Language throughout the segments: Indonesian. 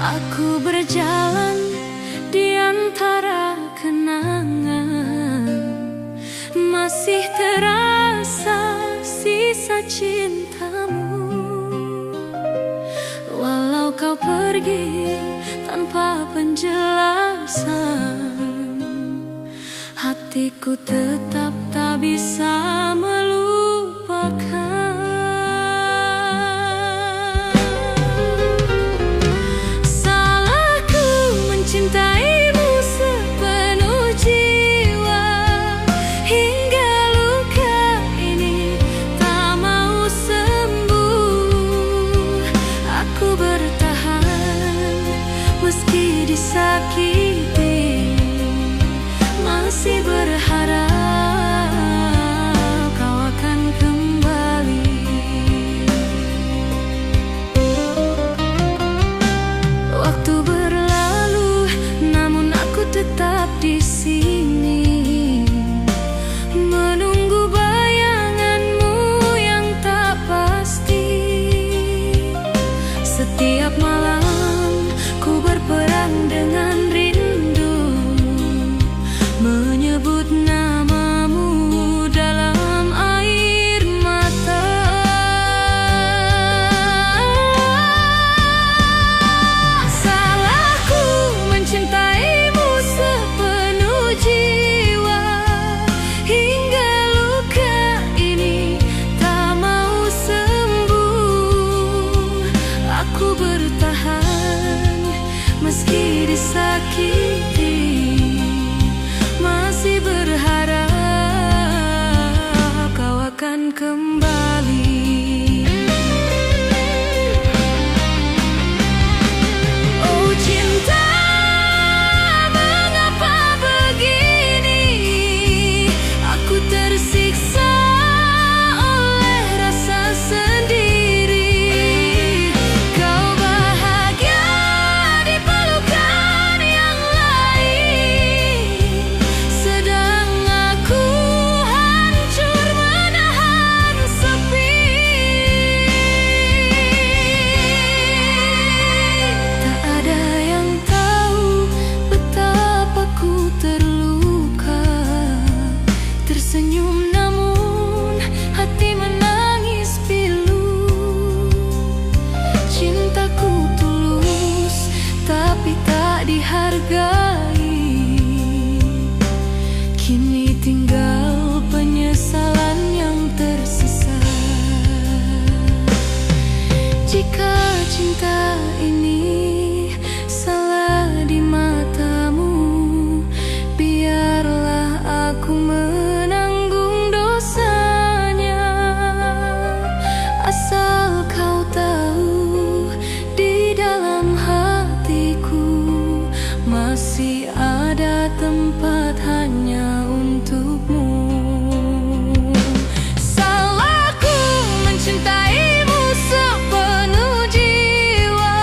Aku berjalan di antara kenangan, masih terasa sisa cintamu. Walau kau pergi tanpa penjelasan, hatiku tetap tak bisa melupakan. Salahku mencintaimu sepenuh jiwa, hingga luka ini tak mau sembuh. Aku bertahan meski disakiti, masih berharap kau akan kembali. Waktu berlalu, namun aku tetap di sini, menunggu bayanganmu yang tak pasti. Setiap malam ku berperang dengan rindu, menyebut namamu dalam air mata. Salahku mencintaimu sepenuh jiwa, hingga luka ini tak mau sembuh. Aku bertahan meski disakiti, masih berharap kau akan kembali. Oh cinta, mengapa begini? Aku tersiksa oleh rasa sendiri. Kau bahagia di pelukan yang lain, sedang aku hancur menahan sepi. Tak ada yang tahu betapa ku terluka, tersenyum namun hati menangis pilu. Cintaku tulus tapi tak dihargai, kini tinggal penyesalan yang tersisa. Jika cinta ini salah di matamu, biarlah aku menanggung dosanya. Asal kau tahu, di dalam hatiku masih ada tempat hanya untukmu. Salahku mencintaimu sepenuh jiwa,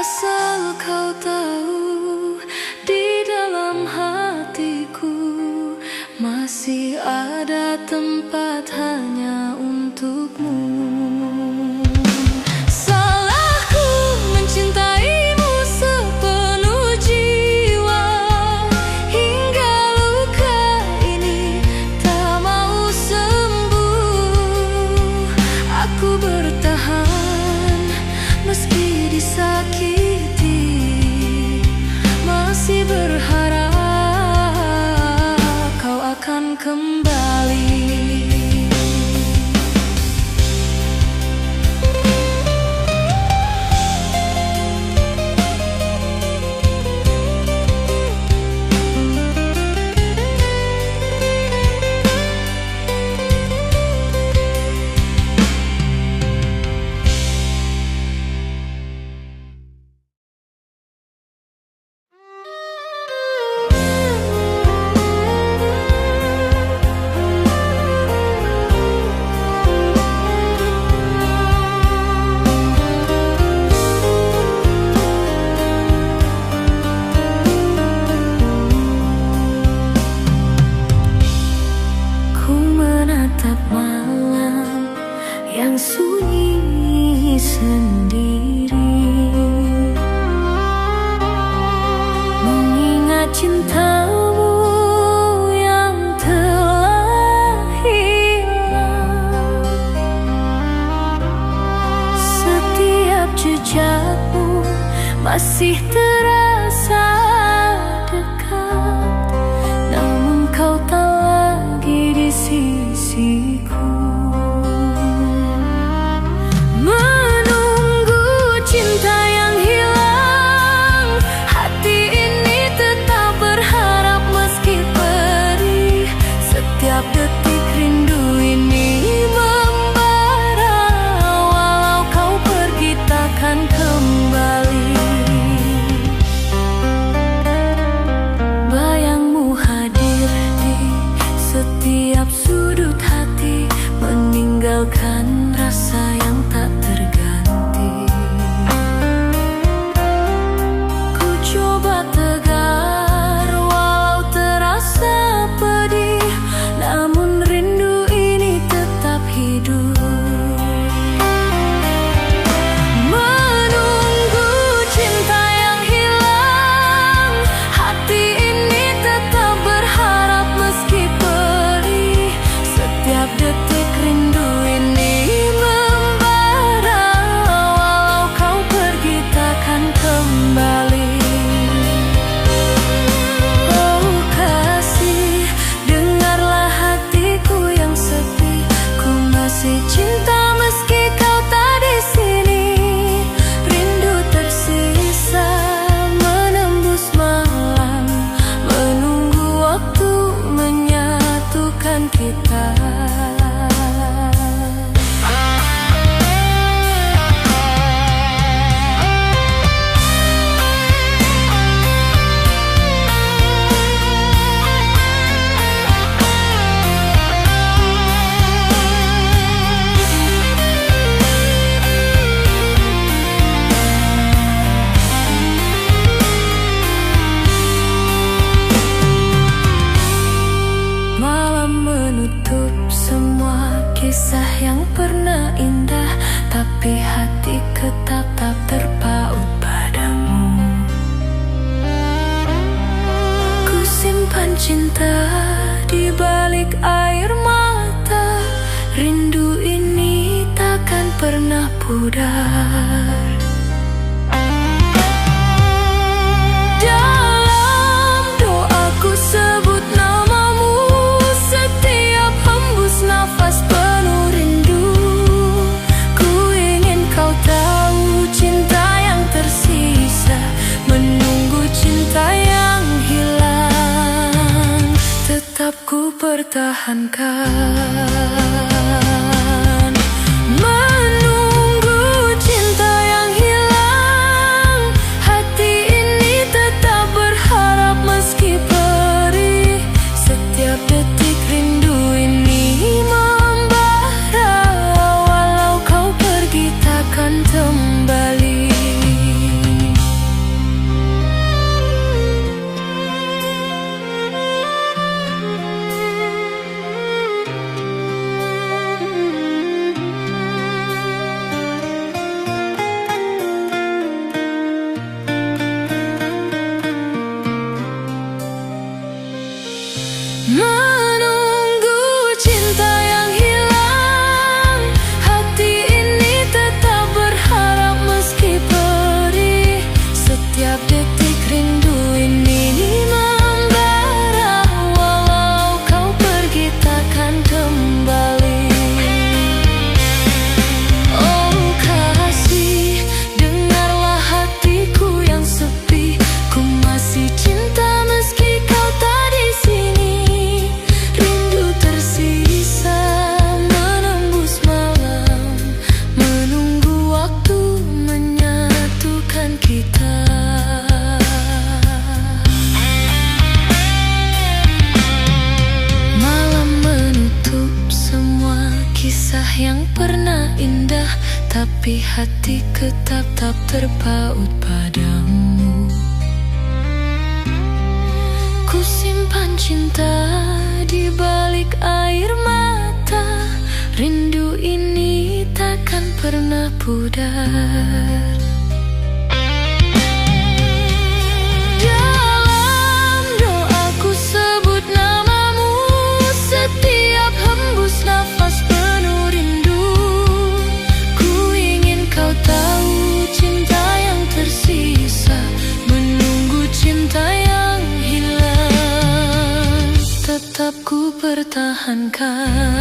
Asal kau tahu, di dalam hatiku masih ada tempat hanya untukmu. Salahku mencintaimu sepenuh jiwa, hingga luka ini tak mau sembuh. Aku bertahan meski disakiti, masih berharap kau akan kembali. Yang sunyi sendiri, mengingat cintamu yang telah hilang. Setiap jejakmu masih terasa dekat, namun kau tak lagi di sisiku. Detik rindu ini membara, walau kau pergi takkan kembali. Bayangmu hadir di setiap sudut hati, meninggalkan rasa yang tak terganti. Ku coba tegar walau terasa pedih, namun rindu ini tetap hidup. Menunggu cinta yang hilang, hati ini tetap berharap meski perih. Setiap detik rindu ini membara, walau kau pergi takkan kembali. Cinta meski kau tak di sini, rindu tersisa menembus malam, menunggu waktu menyatukan kita. Kisah yang pernah indah, tapi hati tetap tak terpaut padamu. Ku simpan cinta di balik air mata, rindu ini takkan pernah pudar. Dalam doaku sebut namamu, setiap hembus nafas penuh rindu. Ku ingin kau tahu cinta yang tersisa, menunggu cinta yang hilang, tetap ku pertahankan. Menunggu cinta yang hilang, hati ini tetap berharap meski perih. Setiap detik rindu ini membara, walau kau pergi takkan kembali. yang pernah indah, tapi hati tetap terpaut padamu. Ku simpan cinta di balik air mata, rindu ini takkan pernah pudar. Dalam doaku sebut namamu, setiap hembus nafas penuh rindu. Ku ingin kau tahu cinta yang tersisa, menunggu cinta yang hilang, tetap ku pertahankan.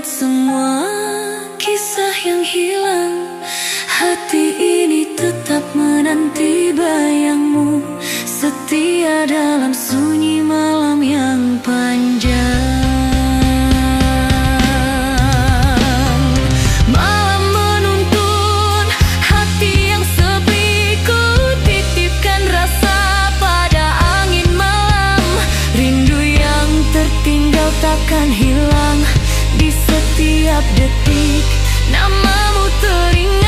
semua kisah yang hilang, hati ini tetap menanti bayangmu, setia dalam sunyi malam yang panjang. Malam menuntun hati yang sepi, ku titipkan rasa pada angin malam. Rindu yang tertinggal takkan hilang, di setiap detik namamu teringat.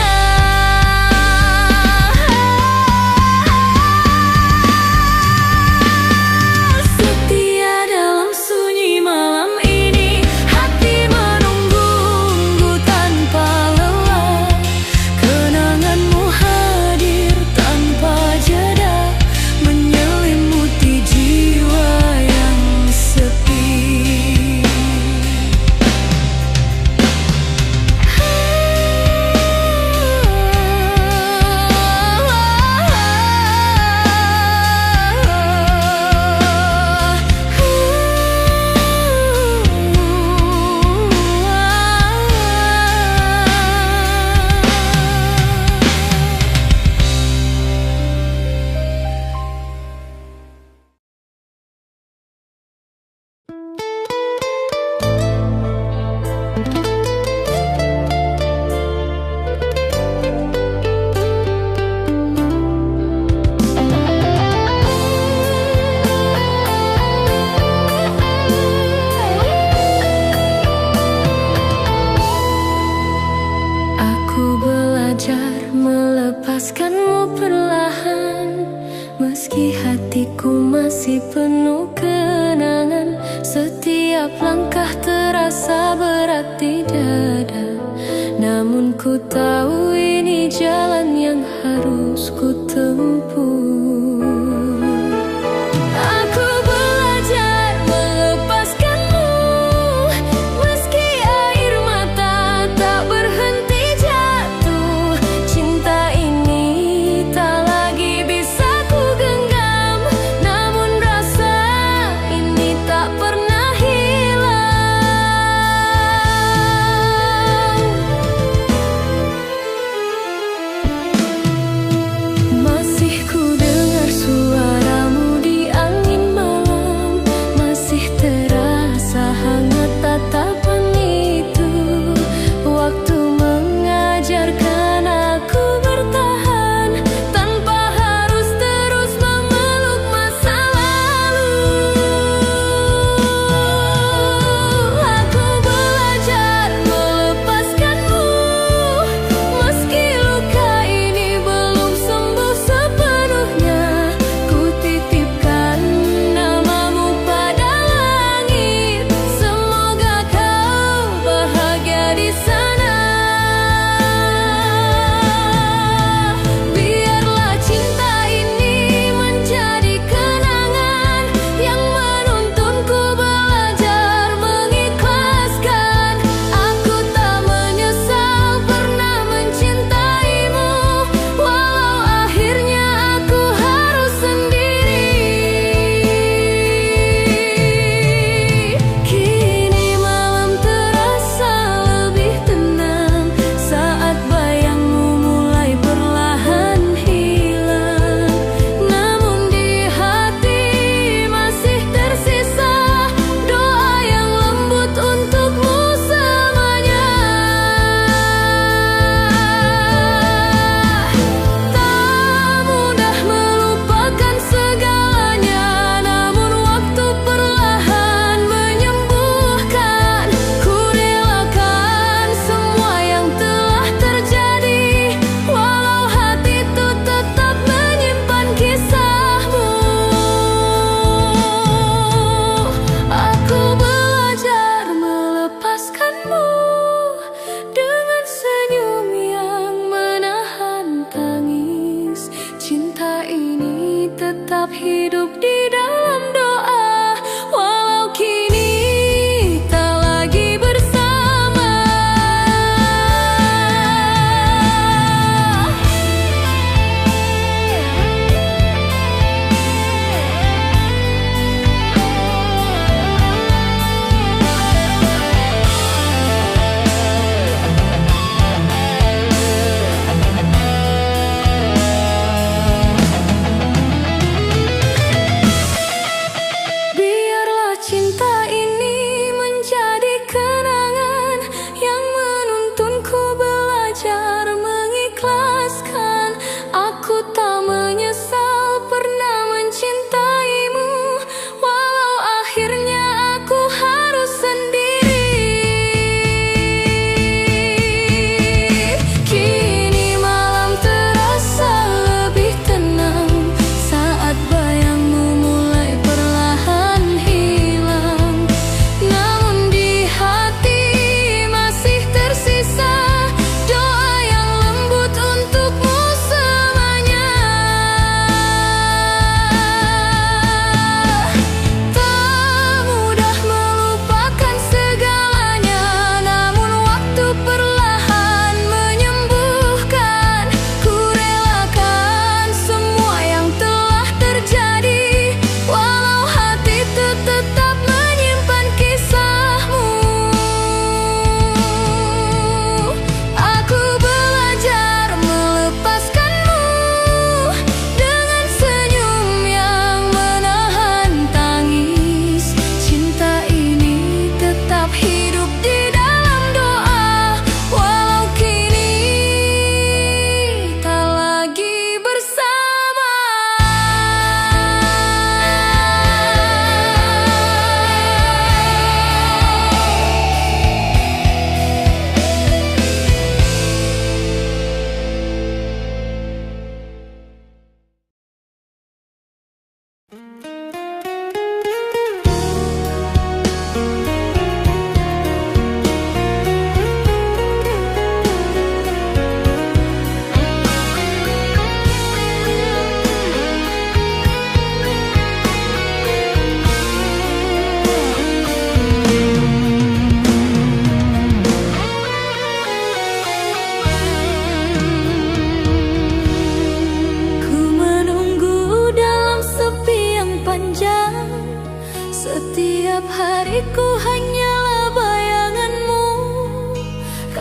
Setia dalam sunyi malam ini, hati menunggu tanpa lelah. Kenanganmu hadir tanpa jeda, menyelimuti jiwa yang sepi. Aku belajar melepaskanmu perlahan, meski hatiku masih penuh kenangan. Setiap langkah terasa berat di dada, namun ku tahu ini jalan yang harus ku tempuh. Aku belajar melepaskanmu, meski air mata tak berhenti jatuh. Cinta ini tak lagi bisa ku genggam, namun rasa ini tak pernah hilang.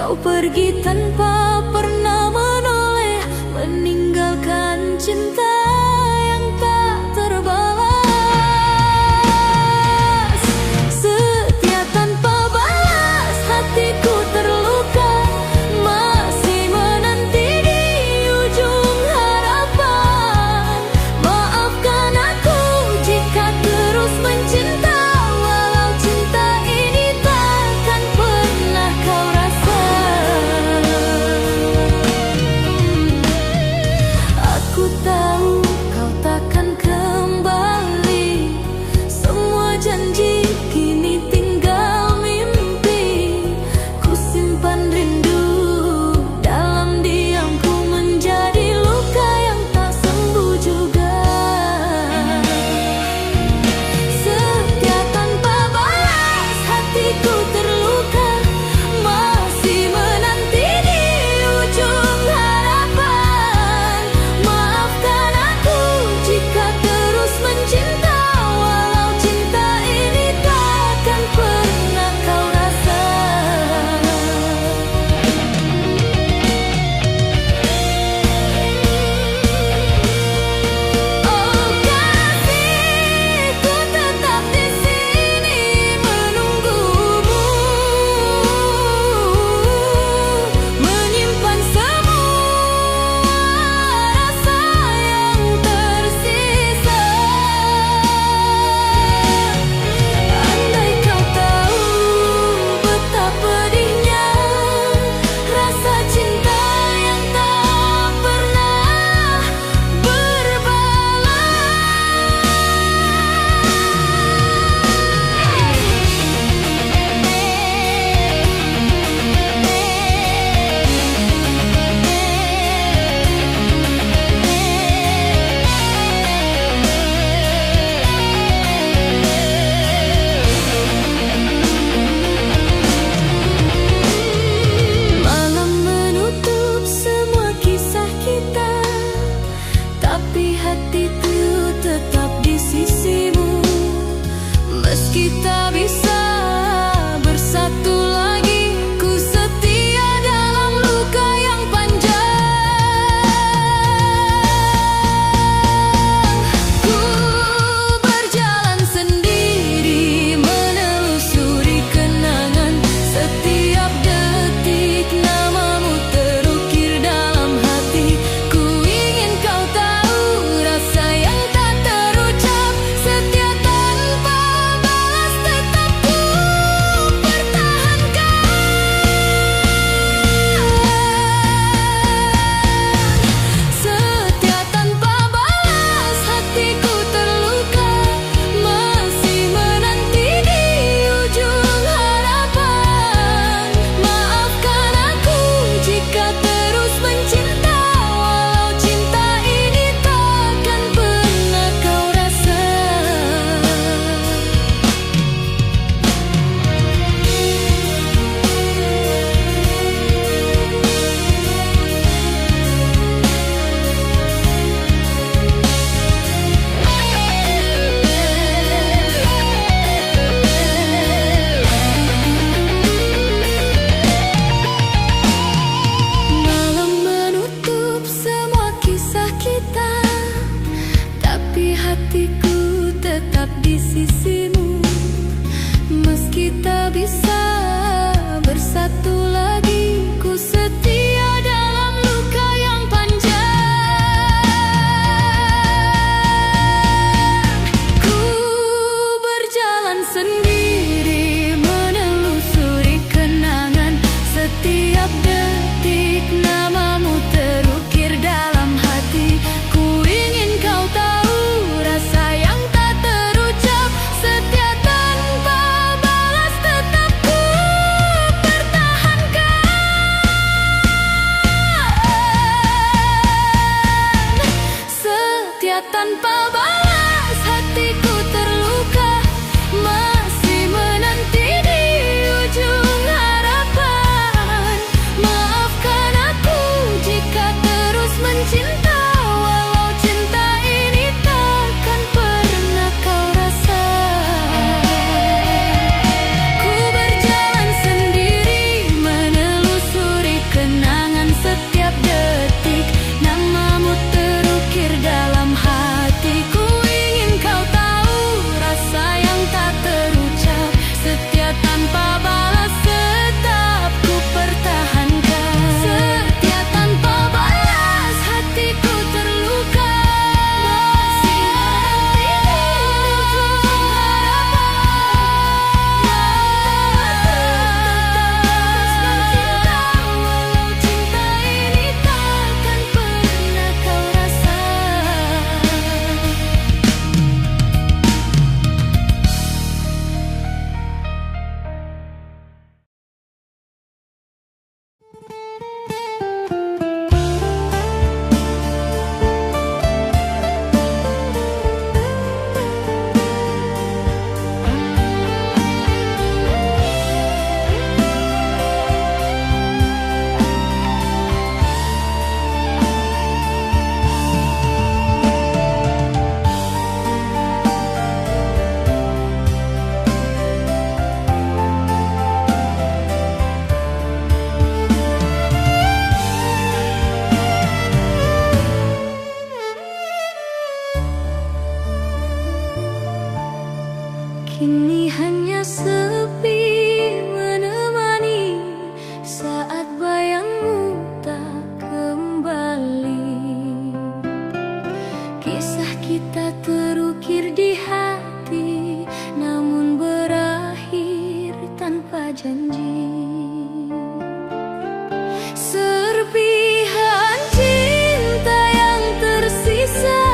Kau pergi tanpa pernah menoleh, meninggalkan cinta yang tak terbalas. Setia tanpa balas, hatiku terluka, masih menanti di ujung harapan. Maafkan aku jika terus mencinta, walau cinta ini takkan pernah kau rasa. janji. Serpihan cinta yang tersisa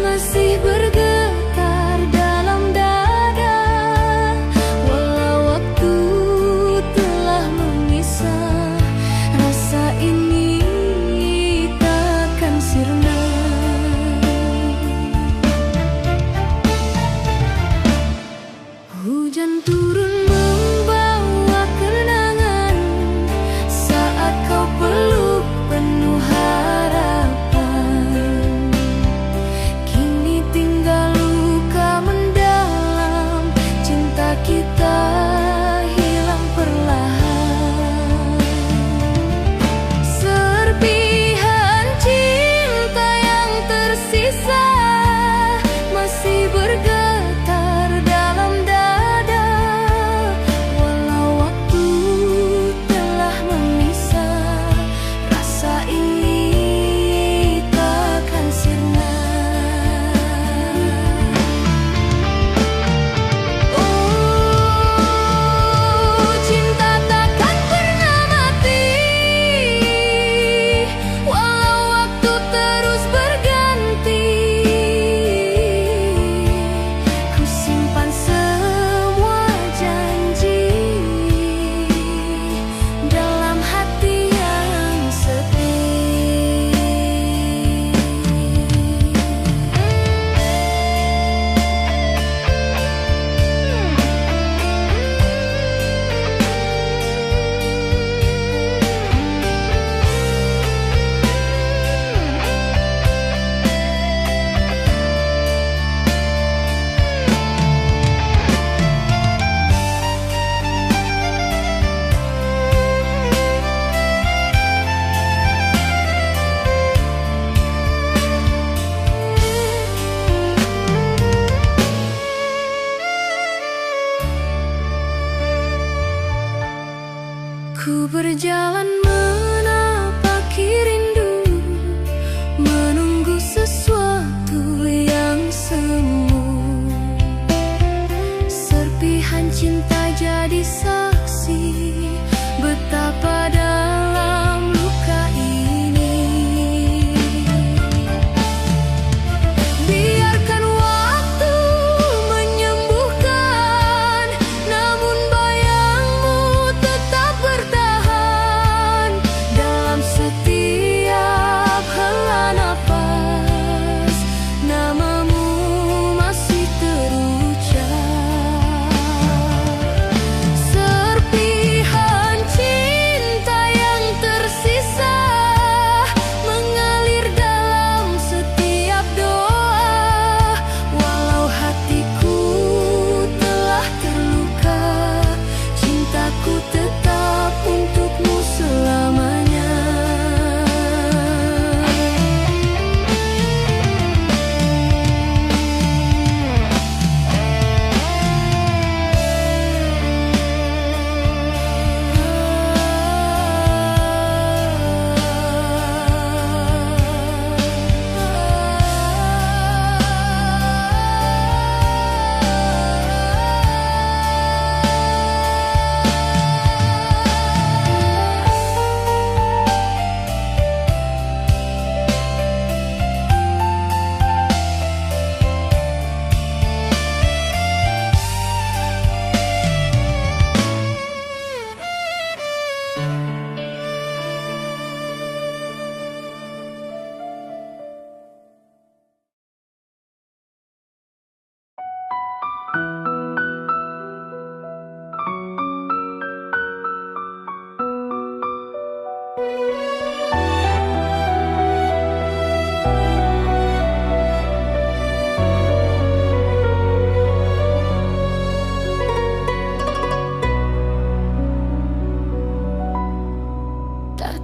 masih bergetar dalam dada, walau waktu telah memisah, rasa ini takkan sirna. Hujan turun membawa kenangan saat kau peluk penuh harapan. Kini tinggal luka mendalam, cinta kita hilang perlahan. Serpihan cinta yang tersisa masih bergetar dalam dada, walau waktu telah memisah, rasa ini takkan sirna. Oh, cinta takkan pernah mati, walau waktu terus berganti. Ku simpan semua janji dalam hati yang sepi. Ku berjalan menapaki rindu, menunggu sesuatu yang semu. Serpihan cinta jadi saksi betapa dalam luka ini. Biarkan waktu menyembuhkan, namun bayangmu tetap bertahan dalam setiap hela nafas. Namamu masih terucap. Serpihan cinta yang tersisa mengalir dalam setiap doa, walau hatiku telah terluka, cintaku tetap untukmu selamanya.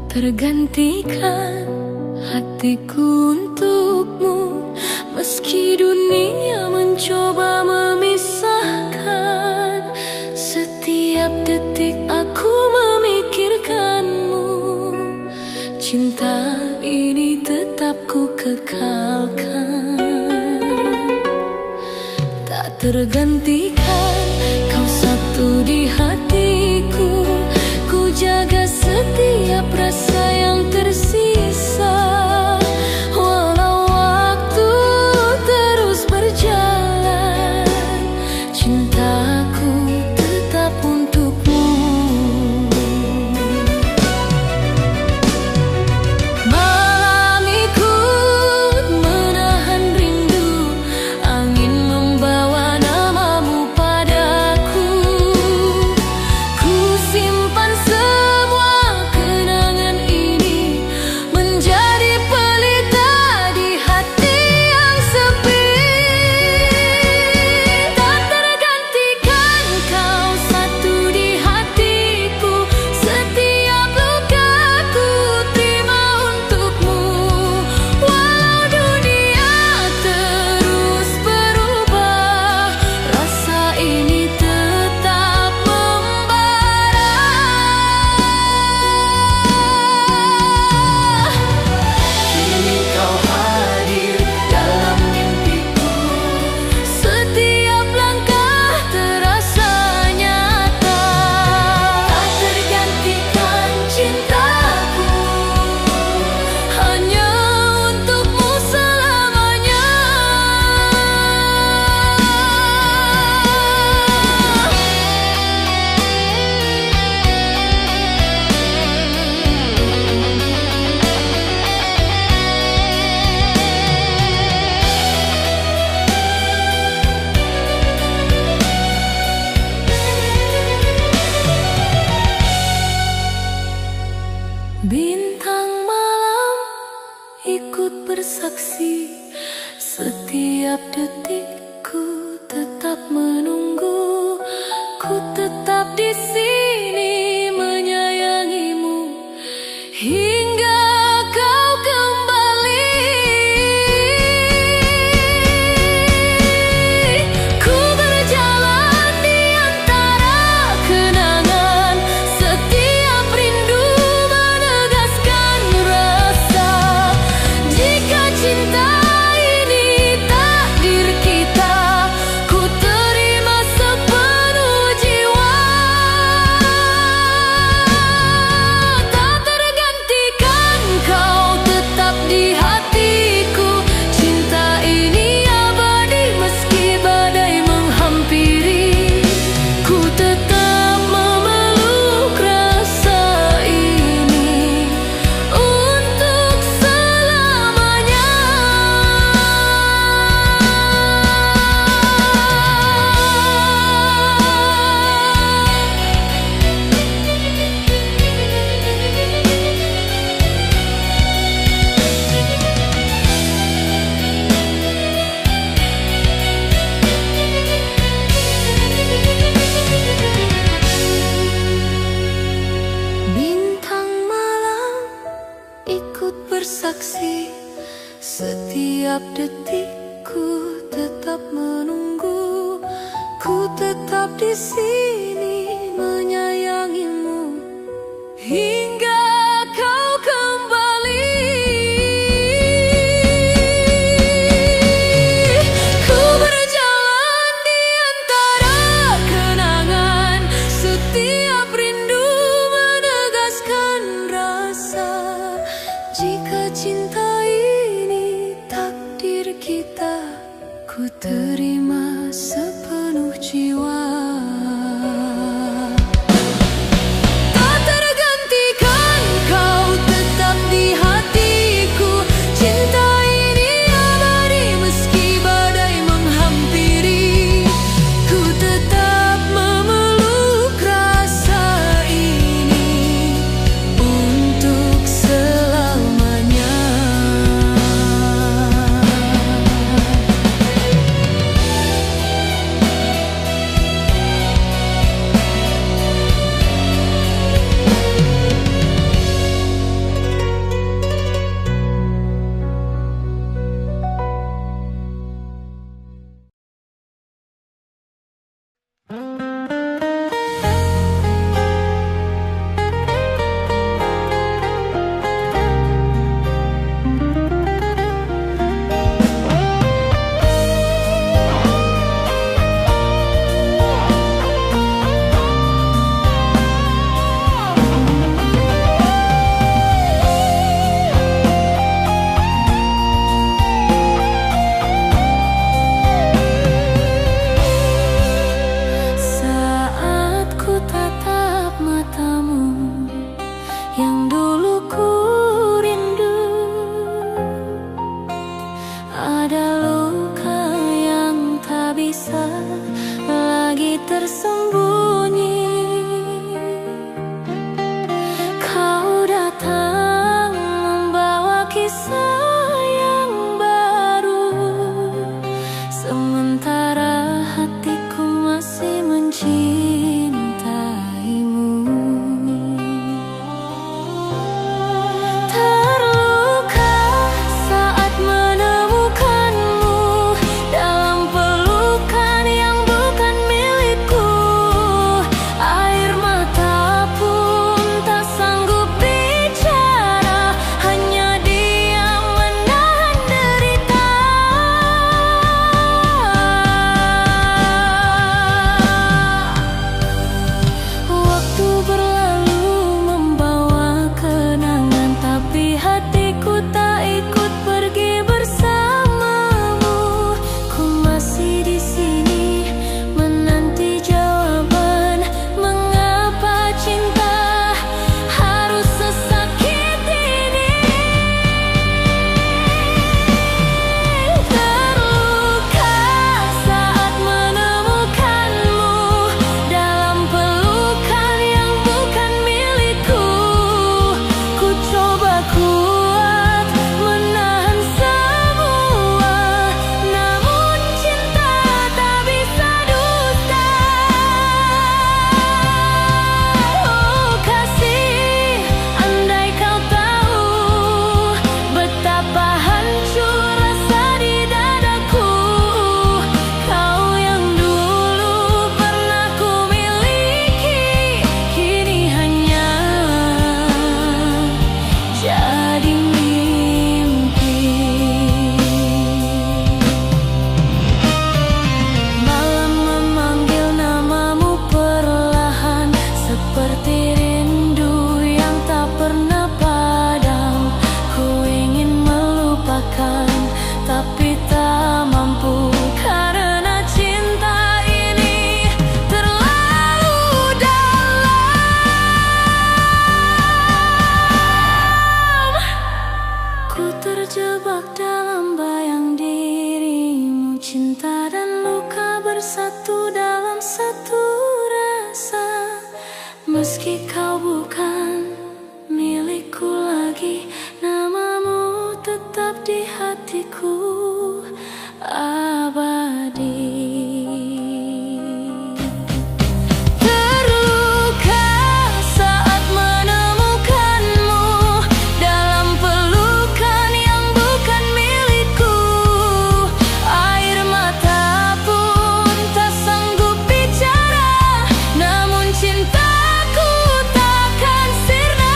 Tergantikan hatiku untukmu, meski dunia mencoba memisahkan. Setiap detik aku memikirkanmu, cinta ini tetap ku kekalkan. Tak tergantikan, kau satu di hati. bersaksi, setiap detikku tetap menunggu. Ku tetap di sini menyayangimu hingga kau kembali. Ku berjalan di antara kenangan, setiap rindu menegaskan rasa. Jika cinta ini takdir kita, ku terima sepenuh jiwa. Tak tergantikan, kau tetap di hatiku. Cinta ini abadi meski badai menghampiri. Ku tetap memeluk rasa ini untuk selamanya. Bintang malam ikut bersaksi, setiap detikku tetap menunggu. Ku tetap di sini menyayangimu hingga kau kembali. Ku berjalan di antara kenangan, setiap rindu menegaskan rasa. Jika cinta ini takdir kita, ku terima sepenuh jiwa. Meski kau bukan milikku lagi, namamu tetap di hatiku abadi. Terluka saat menemukanmu dalam pelukan yang bukan milikku. Air mata pun tak sanggup bicara, namun cintaku takkan sirna.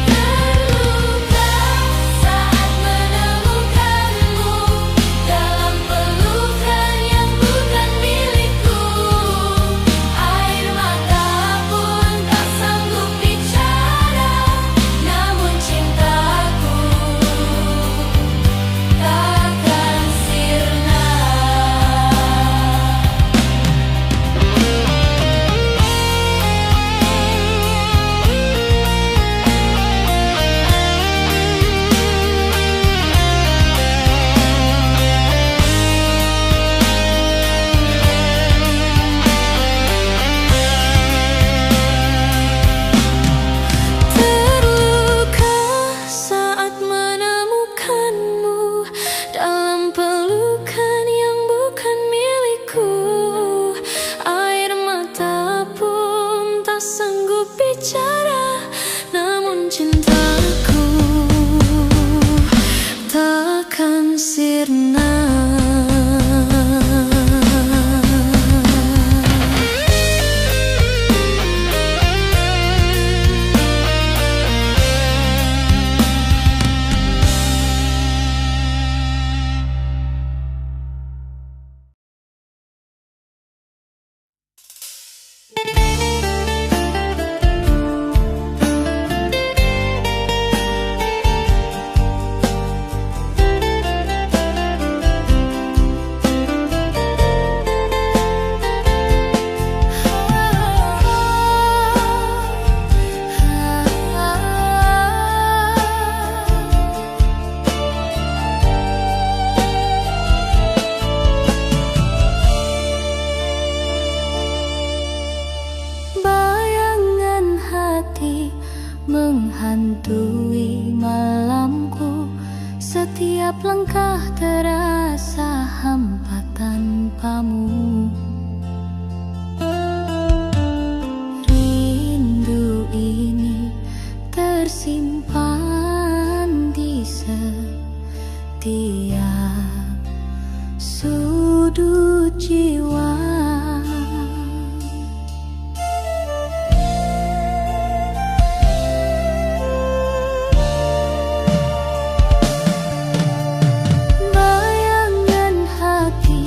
Terluka saat menemukanmu dalam pelukan yang bukan milikku. Air mata pun tak sanggup bicara, namun cintaku takkan sirna. Terluka saat menemukanmu dalam pelukan yang bukan milikku. Air mata pun tak sanggup bicara, namun cintaku takkan sirna. Bayangan hati menghantui malamku. Setiap langkah terasa hampa tanpamu. Rindu ini tersimpan di setiap sudut jiwa. Bayangan hati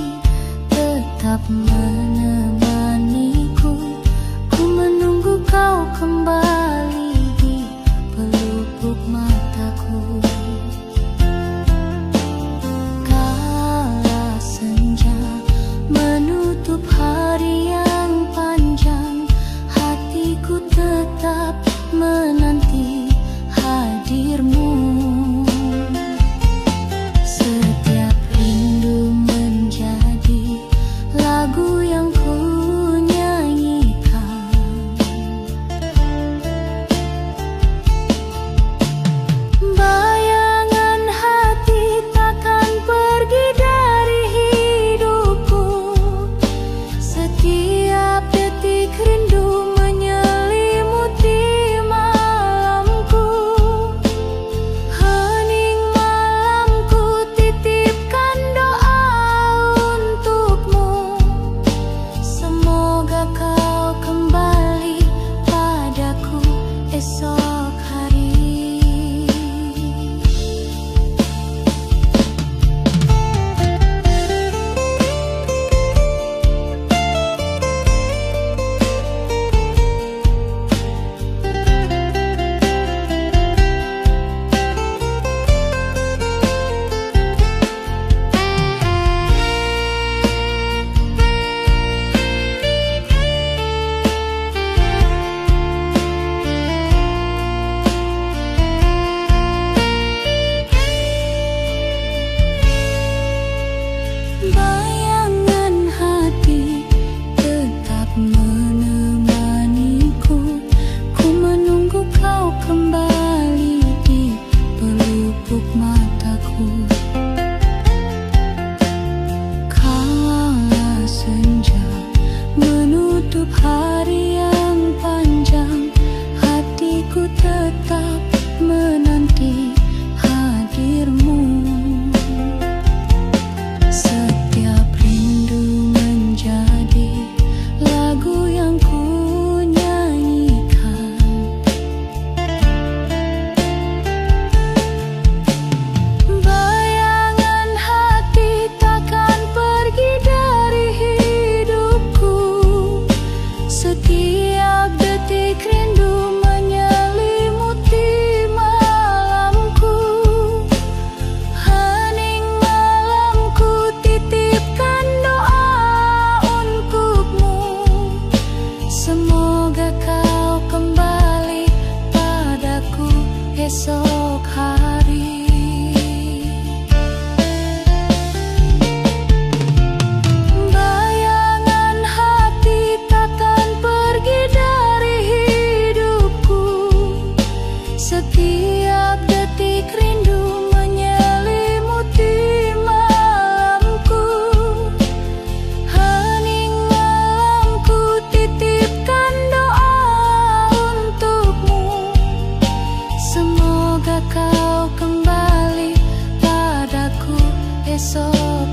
tetap menemaniku. Ku menunggu kau kembali di pelupuk mataku. Kala senja menutup hari yang panjang, hatiku tetap menanti hadirmu. Setiap rindu menjadi lagu yang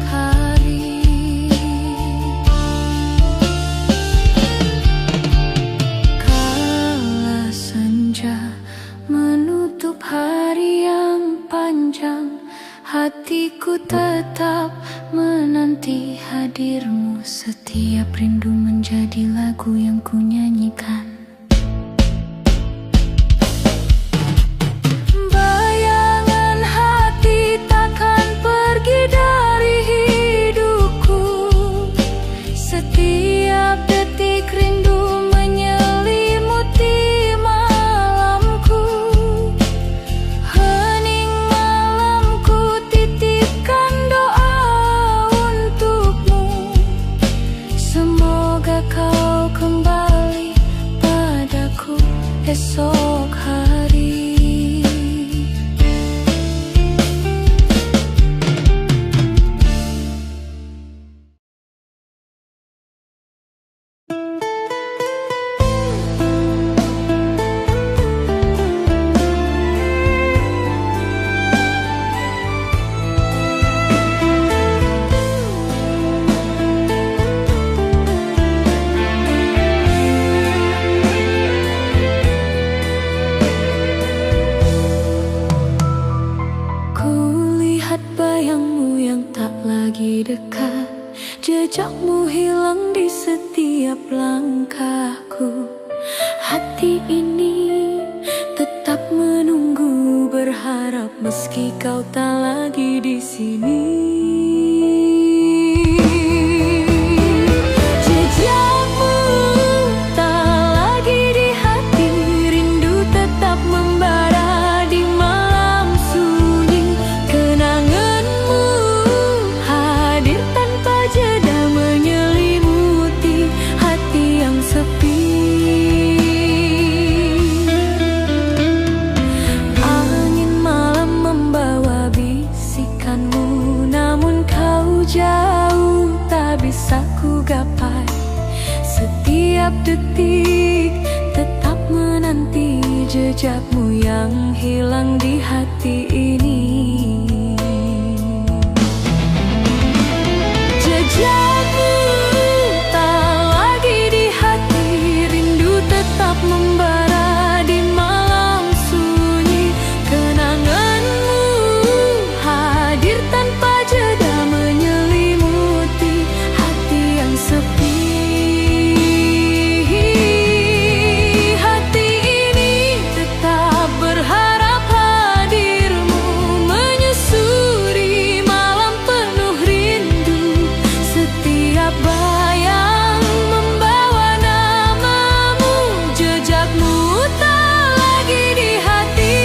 hari. Kala senja menutup hari yang panjang, hatiku tetap menanti hadirmu. Setiap rindu menjadi lagu yang ku nyanyikan. Bayangan hati takkan pergi dari hidupku. Setiap detik rindu menyelimuti malamku. Hening malamku titipkan doa untukmu. Semoga kau kembali padaku esok hari. Dekat, jejakmu hilang di setiap langkahku. Hati ini tetap menunggu, berharap meski kau tak lagi di sini. Jejakmu tak lagi di hati, rindu tetap membara di malam sunyi. Kenanganmu hadir tanpa jeda, menyelimuti hati yang sepi. Angin malam membawa bisikanmu, namun kau jauh tak bisa ku gapai. Setiap detik tetap menanti jejakmu yang hilang di hati ini. Jejakmu tak lagi di hati, rindu tetap membara di malam sunyi. Kenanganmu hadir tanpa jeda, menyelimuti hati yang sepi. Hati ini tetap berharap hadirmu, menyusuri malam penuh rindu. Setiap bayang membawa namamu, jejakmu tak lagi di hati.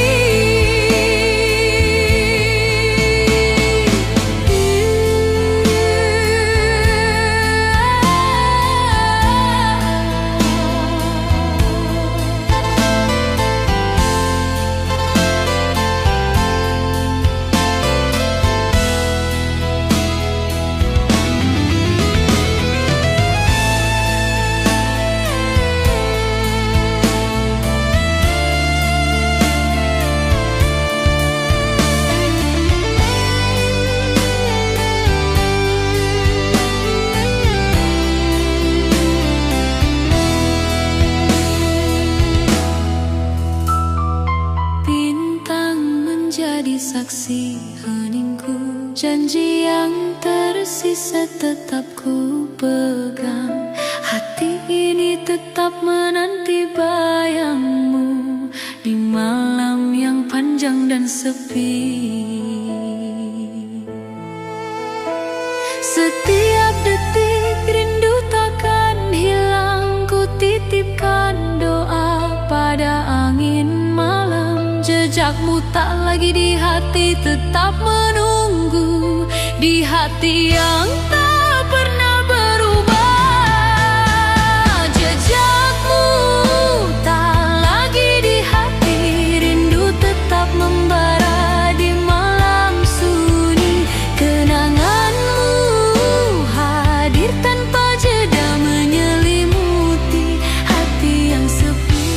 Bintang menjadi saksi heningku, janji yang tersisa tetap ku pegang. Hati ini tetap menanti bayangmu di malam yang panjang dan sepi. Setiap detik rindu takkan hilang, ku titipkan doa pada angin malam. Jejakmu tak lagi di hati, tetap menunggu di hati yang tak pernah berubah. Jejakmu tak lagi di hati, rindu tetap membara di malam sunyi. Kenanganmu hadir tanpa jeda, menyelimuti hati yang sepi.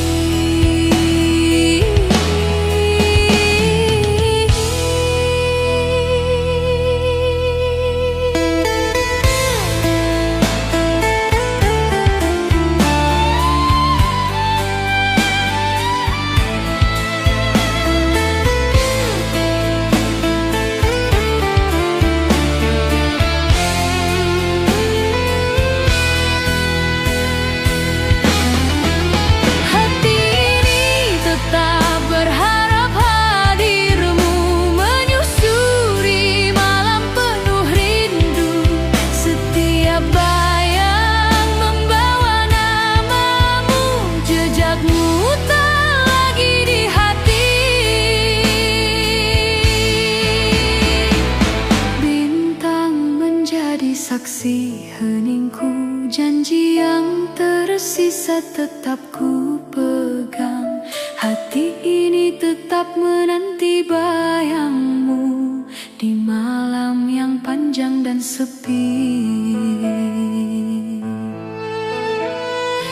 menjadi saksi heningku. Janji yang tersisa tetap ku pegang. Hati ini tetap menanti bayangmu di malam yang panjang dan sepi.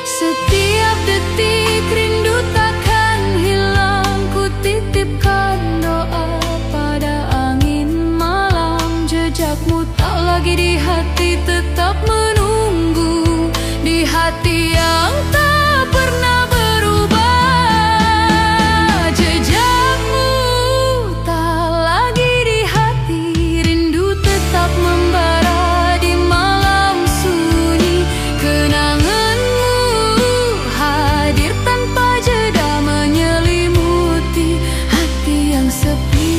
Setiap detik rindu takkan hilang. Ku titipkan doa pada angin malam. Jejakmu tak lagi di hati, tetap menunggu di hati yang tak pernah berubah. Jejakmu tak lagi di hati, rindu tetap membara di malam sunyi. Kenanganmu hadir tanpa jeda, menyelimuti hati yang sepi.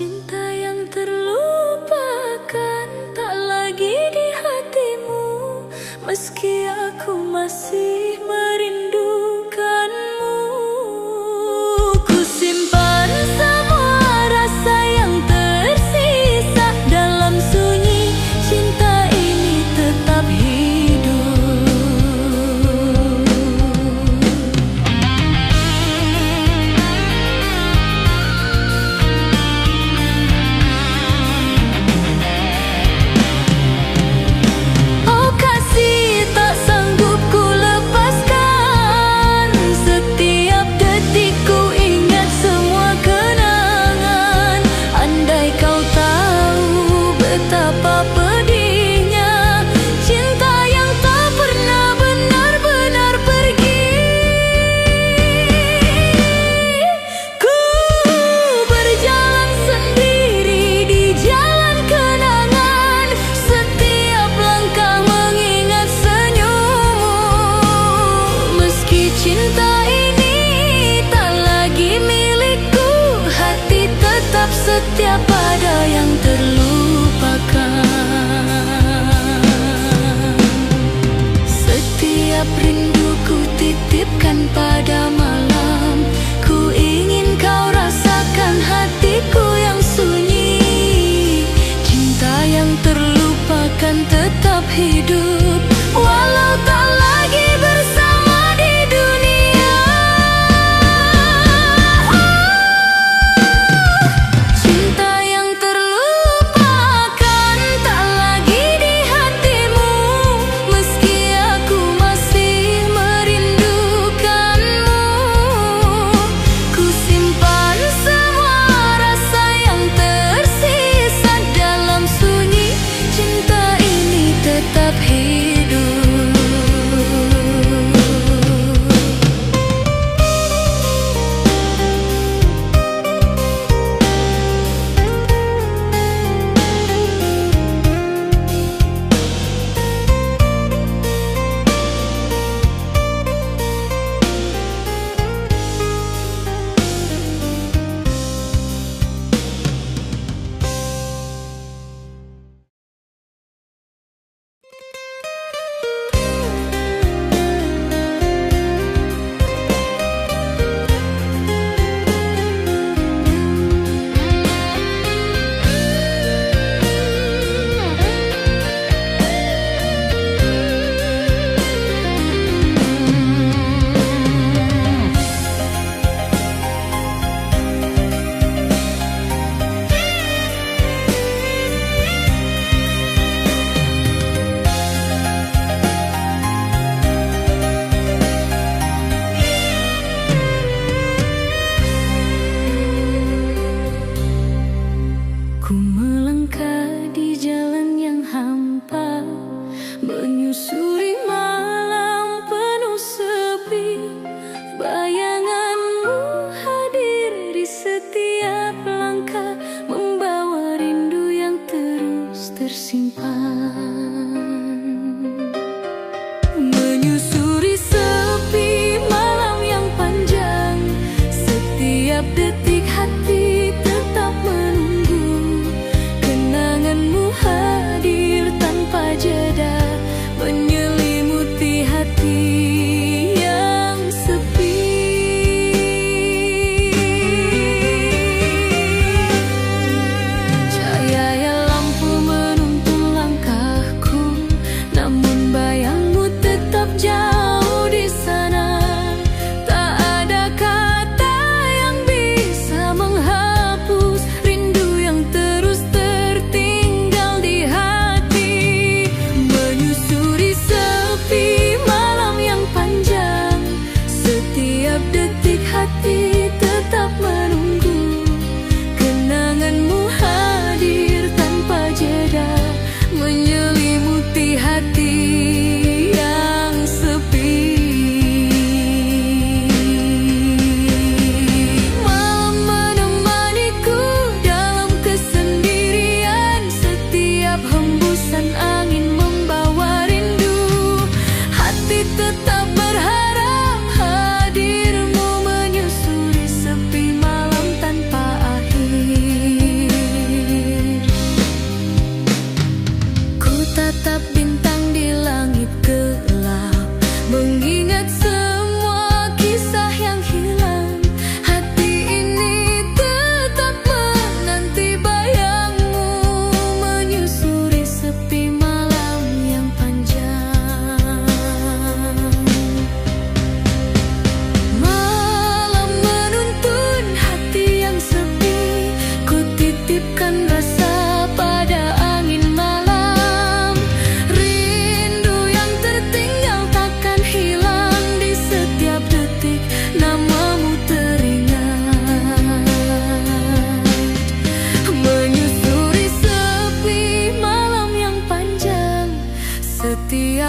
Cinta yang terlupakan tak lagi di hatimu, meski aku masih merindukanmu. Ku simpan semua rasa yang tersisa dalam sunyi, cinta ini tetap hidup.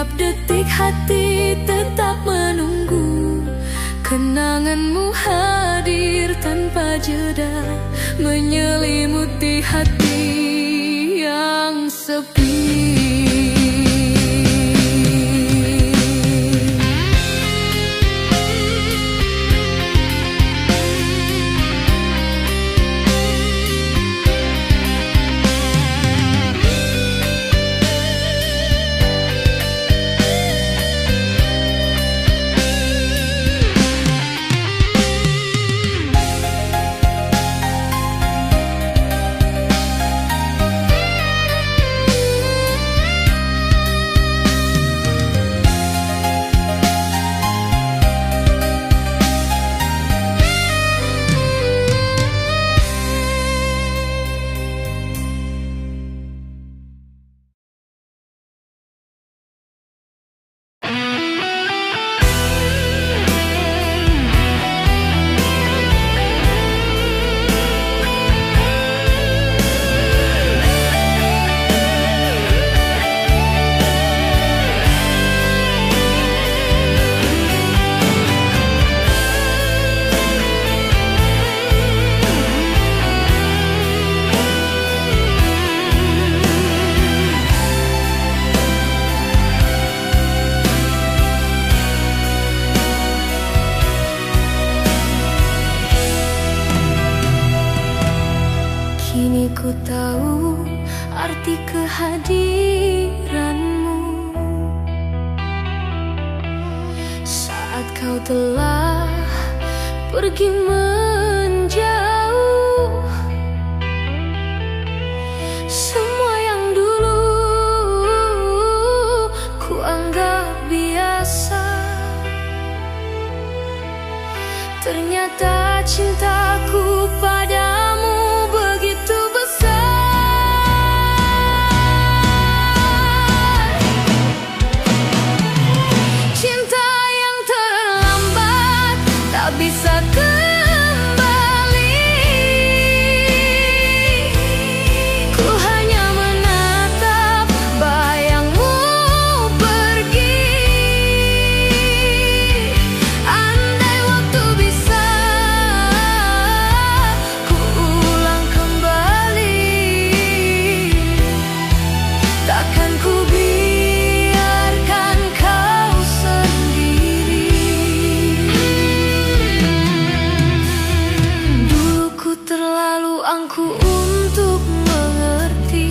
Setiap detik hati tetap menunggu kenanganmu hadir tanpa jeda, menyelimuti hati yang sepi. Kini ku tahu arti kehadiranmu saat kau telah pergi menjauh. Semua yang dulu ku anggap biasa, ternyata cintaku padamu begitu besar. Cinta yang terlambat tak bisa kembali. Ku hanya menatap bayangmu pergi. Andai waktu bisa ku ulang kembali, takkan ku biarkan kau sendiri. Dulu ku terlalu angkuh untuk mengerti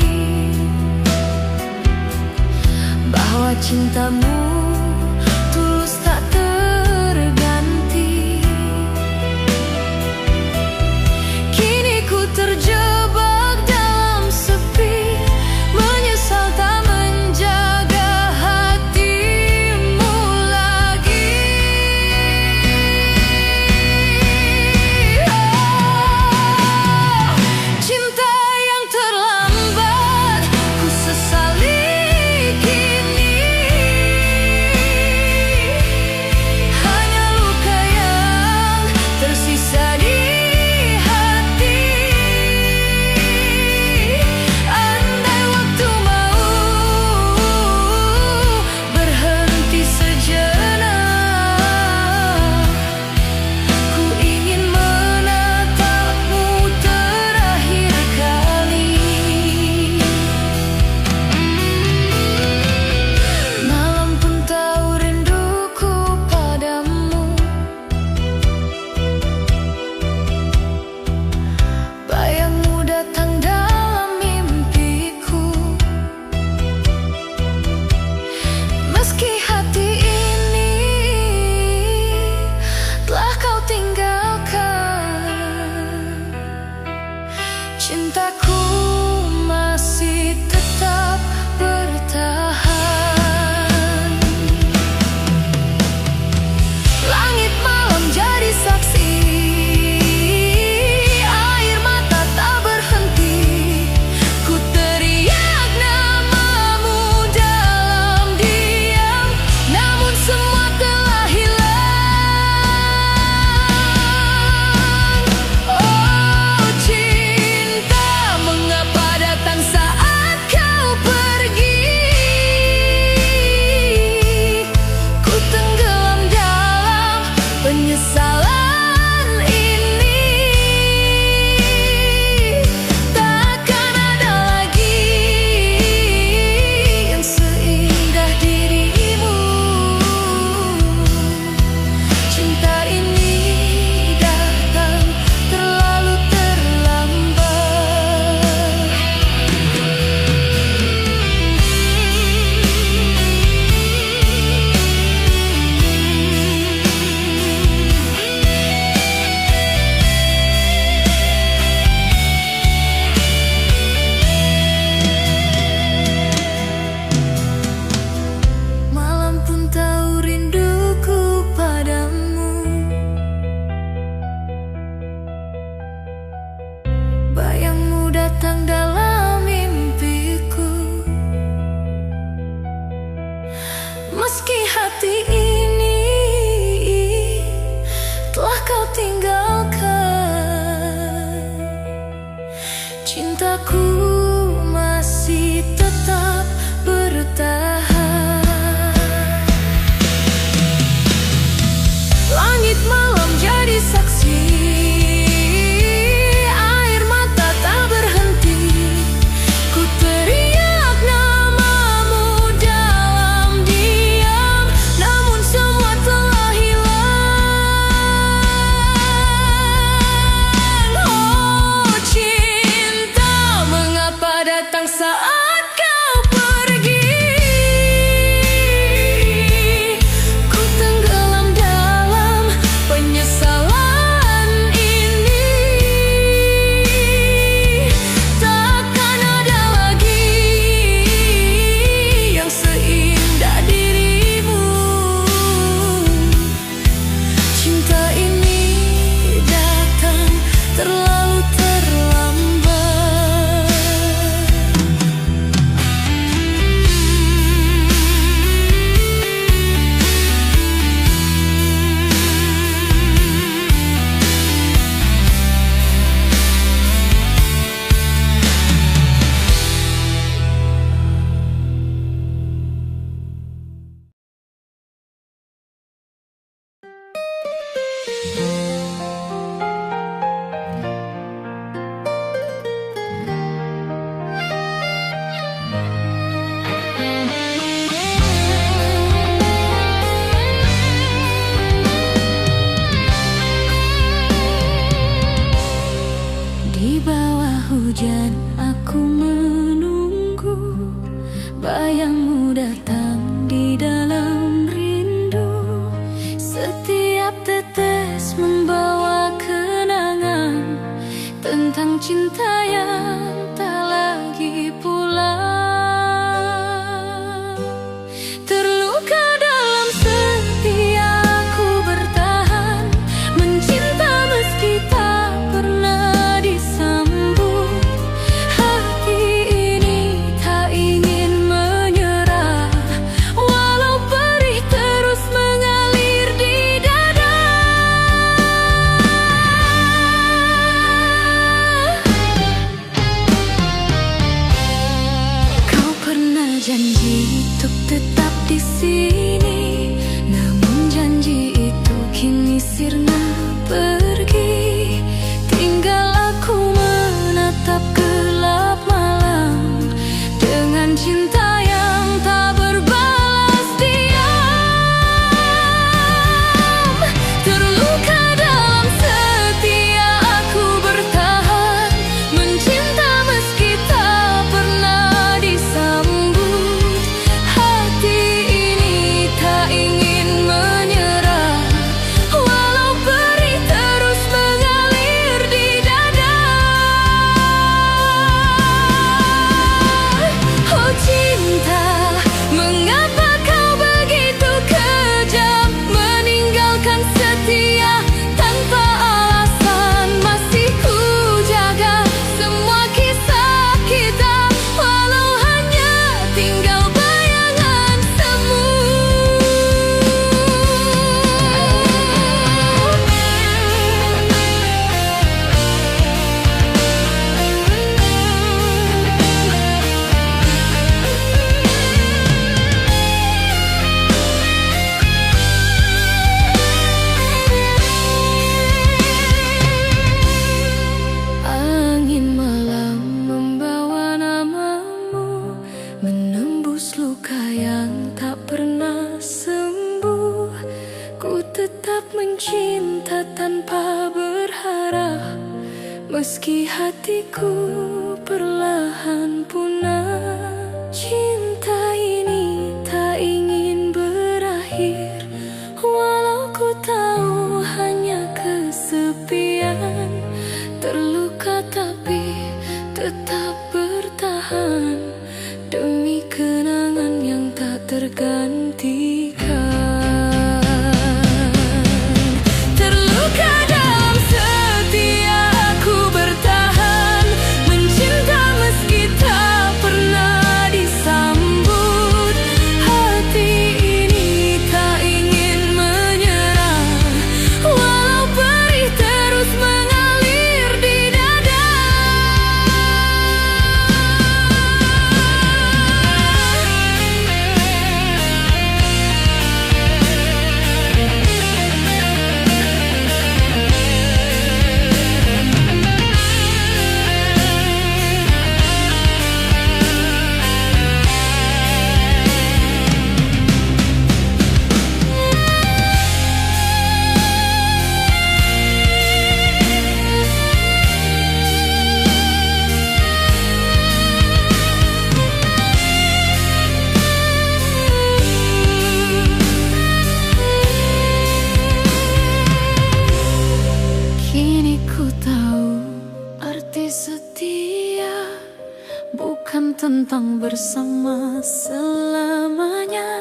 bahwa cintamu tulus tak terganti. Kini ku terjebak dalam sepi, menyesal tak menjaga hatimu lagi. Cinta yang terlambat ku sesali kini. Hanya luka yang tersisa di hati. Andai waktu mau berhenti sejenak, ku ingin menatapmu terakhir kali. Malam pun tahu rinduku padamu, bayangmu datang dalam mimpiku. Meski hati ini telah kau tinggalkan, cintaku masih tetap bertahan. Langit malam jadi saksi, air mata tak berhenti. Ku teriak namamu dalam diam, namun semua telah hilang. Oh cinta Cintaku masih tetap bertahan. Langit malam jadi saksi, air mata tak berhenti. Ku teriak namamu dalam diam, namun semua telah hilang. Oh cinta, mengapa datang saat kau pergi? Ku tenggelam dalam penyesalan ini. Takkan ada lagi yang seindah dirimu. Cinta ini datang terlalu terlambat. Di bawah hujan aku menunggu bayangmu datang di dalam rindu. Setiap tetes membawa kenangan tentang cinta yang tak lagi pulang. Terluka dalam setia aku bertahan, mencinta meski tak pernah disambut. Hati ini tak ingin menyerah, walau perih terus mengalir di dada. Kau pernah janji untuk tetap di sini, namun janji itu kini sirna pergi. Tinggal aku menatap gelap malam dengan cinta yang tak berbalas diam. Terluka dalam setia aku bertahan, mencinta meski tak pernah disambut. Hati ini tak ingin menyerah, walau perih terus mengalir di dada. Oh cinta, mengapa kau begitu kejam, meninggalkan setia tanpa alasan. Masih ku jaga semua kisah kita, walau hanya tinggal bayangan semu. Angin malam membawa namamu, menembus luka yang tak pernah sembuh. Ku tetap mencinta tanpa berharap, meski hatiku perlahan punah. Cinta ini tak ingin berakhir, walau ku tahu hanya kesepian. Terluka tapi tetap bertahan, demi kenangan yang tak tergantikan. Terluka dalam setia aku bertahan, mencinta meski tak pernah setia bukan tentang bersama selamanya,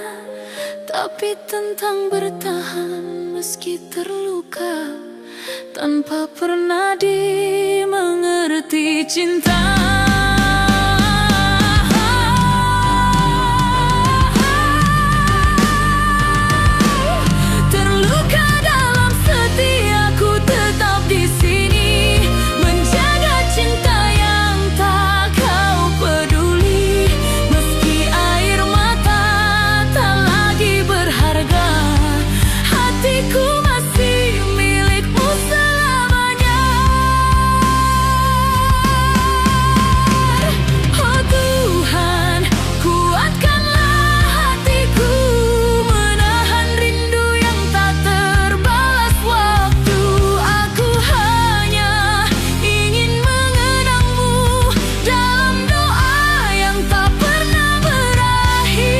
tapi tentang bertahan meski terluka, tanpa pernah dimengerti cinta. Terluka dalam setiaku tetap di sini, menjaga cinta yang tak kau peduli. Meski air mata tak lagi berharga, hatiku masih milikmu selamanya. Oh Tuhan, kuatkanlah hatiku menahan rindu yang tak terbalas waktu. Aku hanya ingin mengenangmu dalam doa yang tak pernah berakhir.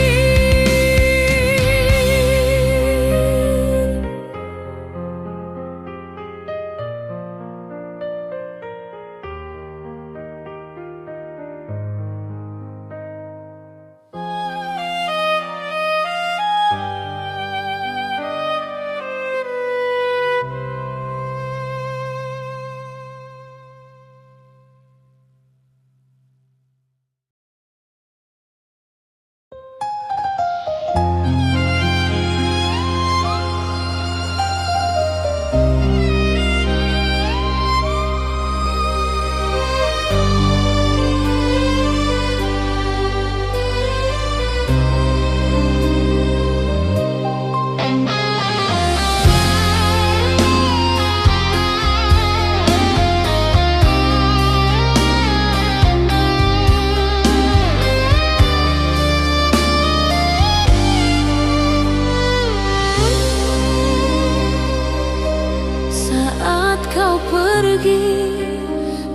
Saat kau pergi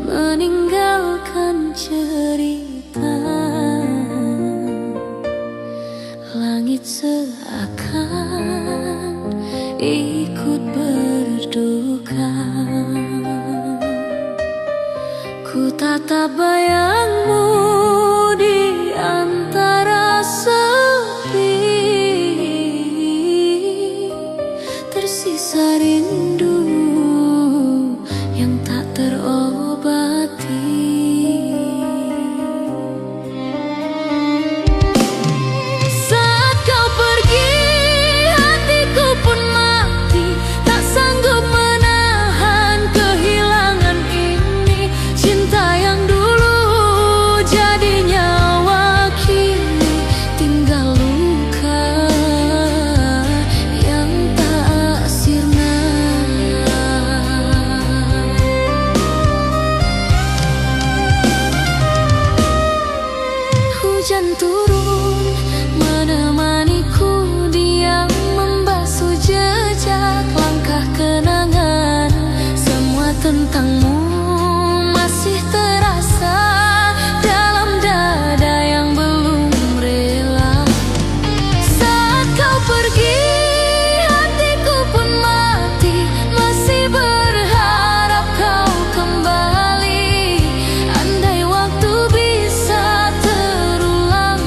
meninggalkan cerita, langit seakan ikut berduka. Ku tatap bayangmu di antara sepi, tersisa rindu yang tak terobati. Saat kau pergi, hatiku pun mati, tak sanggup menahan kehilangan ini. Cinta yang dulu jadi nyawa, kini tinggal luka yang tak sirna. Hujan turun menemaniku, diam membasuh jejak langkah kenangan. Semua tentangmu masih terasa dalam dada yang belum rela. Saat kau pergi, hatiku pun mati, masih berharap kau kembali. Andai waktu bisa terulang,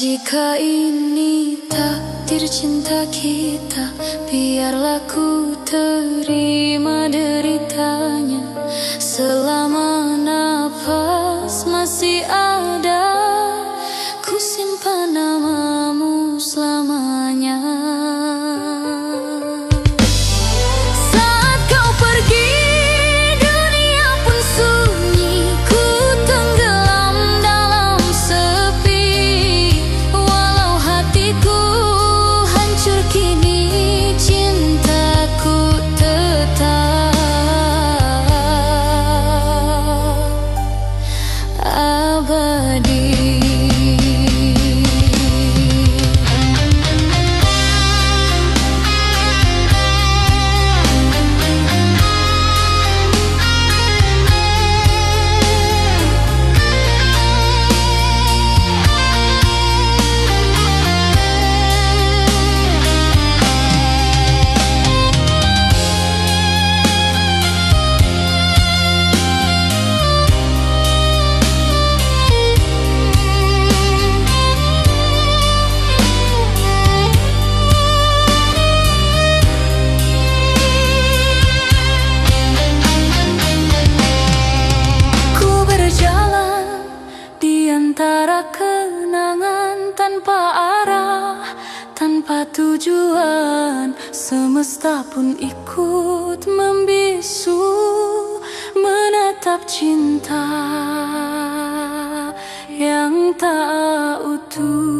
Jika ini takdir cinta kita, biarlah ku terima deritanya. Selama nafas masih ada, ku simpan namamu selamanya. Saat kau pergi, dunia pun sunyi, ku tenggelam dalam sepi. Walau hatiku hancur kini, cintaku tetap abadi. Antara kenangan tanpa arah, tanpa tujuan, semesta pun ikut membisu, menatap cinta yang tak utuh.